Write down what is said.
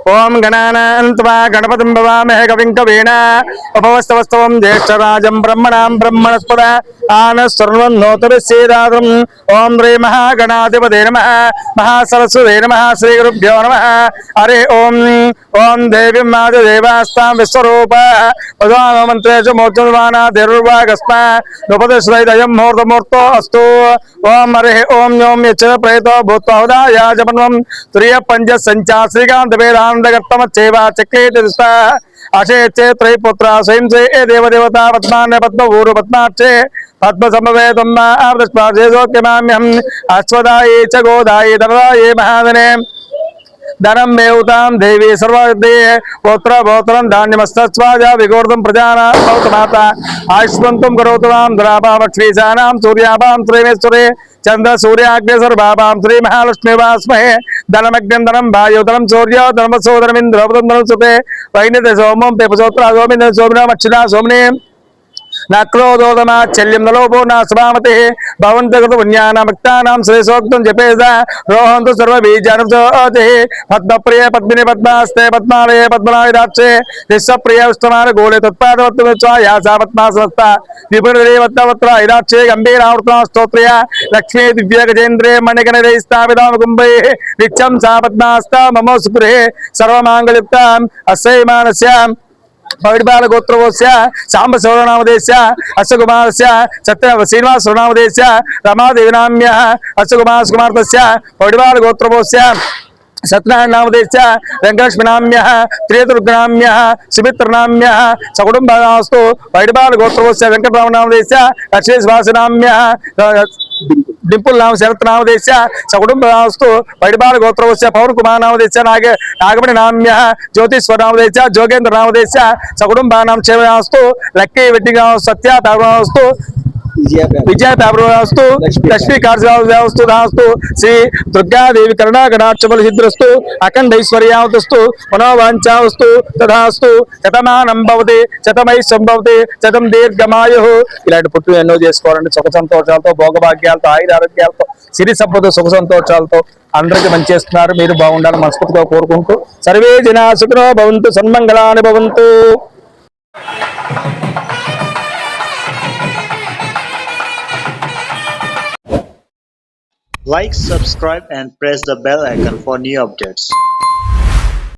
ओम गणानान्त्वा गणपतिं भवामहे कविं कवीना उपवस्तवस्तवं ज्येष्ठराजं ब्रह्मणां ब्रह्मणस्पद आनस्वर्णोत्तरसेदादं ओम ह्रीं महागणाधिपते नमः महासरस्वते नमः श्रीगुरुभ्यो नमः हरे ओम ओम देवीं मातदेवास्तां विश्वरूप पदामन्त्रेषु मोक्षमाना देरुर्वागस्मा नोपदश्रैदयं मुहूर्तमुहूर्तो अस्तु ओम हरे ओम ओम यच्च प्रेतो भूत्वा उदाया जपन्वं तुर्य पंच संचा श्रीकांत वेदांतगर्तमच्चैवा चक्रेति दुष्टा अशेचे त्रैपुत्र स्वयं से ए देवदेवता पद्मान्य पद्मभूर पद्माक्षे पद्म समवेदं आर्दस्पाशेषोक्यमाम्यहम् अश्वदाये च गोदाये धनदाये महादने धनम मेउतां देवी सर्वदे पुत्र भोत्रं धान्यमस्तस्वाजा विगोर्धं प्रजानां भवतमाता आयुष्मन्तं करोतुमां धराभावक्षीशानां सूर्याभां त्रिमेश्वरे चंद्र सूर्याग्नि सर्वाभां श्री महालक्ष्मी वास्महे धनमग्नं धनं वायुधनं सूर्यो धर्मसोदरमिन्द्रवदं सुते वैनिते सोमं पेपसोत्रा सोमिन सोमिनमक्षिणा सोमने नक्रोदोदमाच्चल्यं नलोपो नास्वामते भवन्तगत पुण्यानां श्रेषोक्तं जपेद रोहन्तु सर्वबीजानुजोते पद्मप्रिय पद्मिनी पद्मास्ते पद्मालये पद्मनायदाक्षे विश्वप्रिय विष्णुमान गोले तत्पादवत्तमस्वायासा पद्मासनस्ता विपुलदेवत्तवत्र ऐदाक्षे गम्भीरावृत्ता स्तोत्र्या लक्ष्मी दिव्य गजेन्द्रे मणिगणरे स्थापितां कुम्भे नित्यं सा पद्मास्ता मम सुगृहे सर्वमाङ्गल्युक्ताम् अस्यैमानस्याम् पविडबाल गोत्रोस्य सांब सौरनामदेस्य अश्वकुमारस्य सत्य श्रीनिवास सौरनामदेस्य रमादेवीनाम्यः अश्वकुमार कुमारतस्य पविडबाल गोत्रोस्य सत्यनारायण नामदेस्य वेंकटलक्ष्मीनाम्यः त्रियदुर्गनाम्यः सुमित्रनाम्यः सकुटुम्बस्तु पविडबाल गोत्रोस्य वेंकटराम नामदेस्य लक्ष्मीवासनाम्यः डिंपल नाम शरत नामदेस्य सकुटुम्बस्तु पविडबाल गोत्रोस्य पवन कुमार नामदेस्य नागमणि नाम्यः ज्योतिश्वर नामदेस्य जोगेंद्र नामदेस्य सकुटुम्बानां क्षेमस्तु लक्की वेड्डिंग सत्या तावस्तु विजय तावस्तु लक्ष्मी कार्यावस्तु दास्तु श्री दुर्गा देवी करुणागणाक्षबल सिद्धिरस्तु अखंड ऐश्वर्यावतस्तु मनोवांछावस्तु तथास्तु शतमानं भवति शतमै संभवति शतं దీర్ఘమాయుః ఇలాంటి పుట్టు ఎన్నో చేసుకోవాలంటే సుఖ సంతోషాలతో భోగభాగ్యాలతో ఆయుర ఆరోగ్యాలతో సిరి సంపద సుఖ సంతోషాలతో అందరికీ మంచి చేస్తున్నారు. మీరు బాగుండాలని మనస్ఫూర్తిగా కోరుకుంటూ సర్వే జనా సుఖినో భవంతు సన్మంగళాని భవంతు. Like, subscribe and press the bell icon for new updates.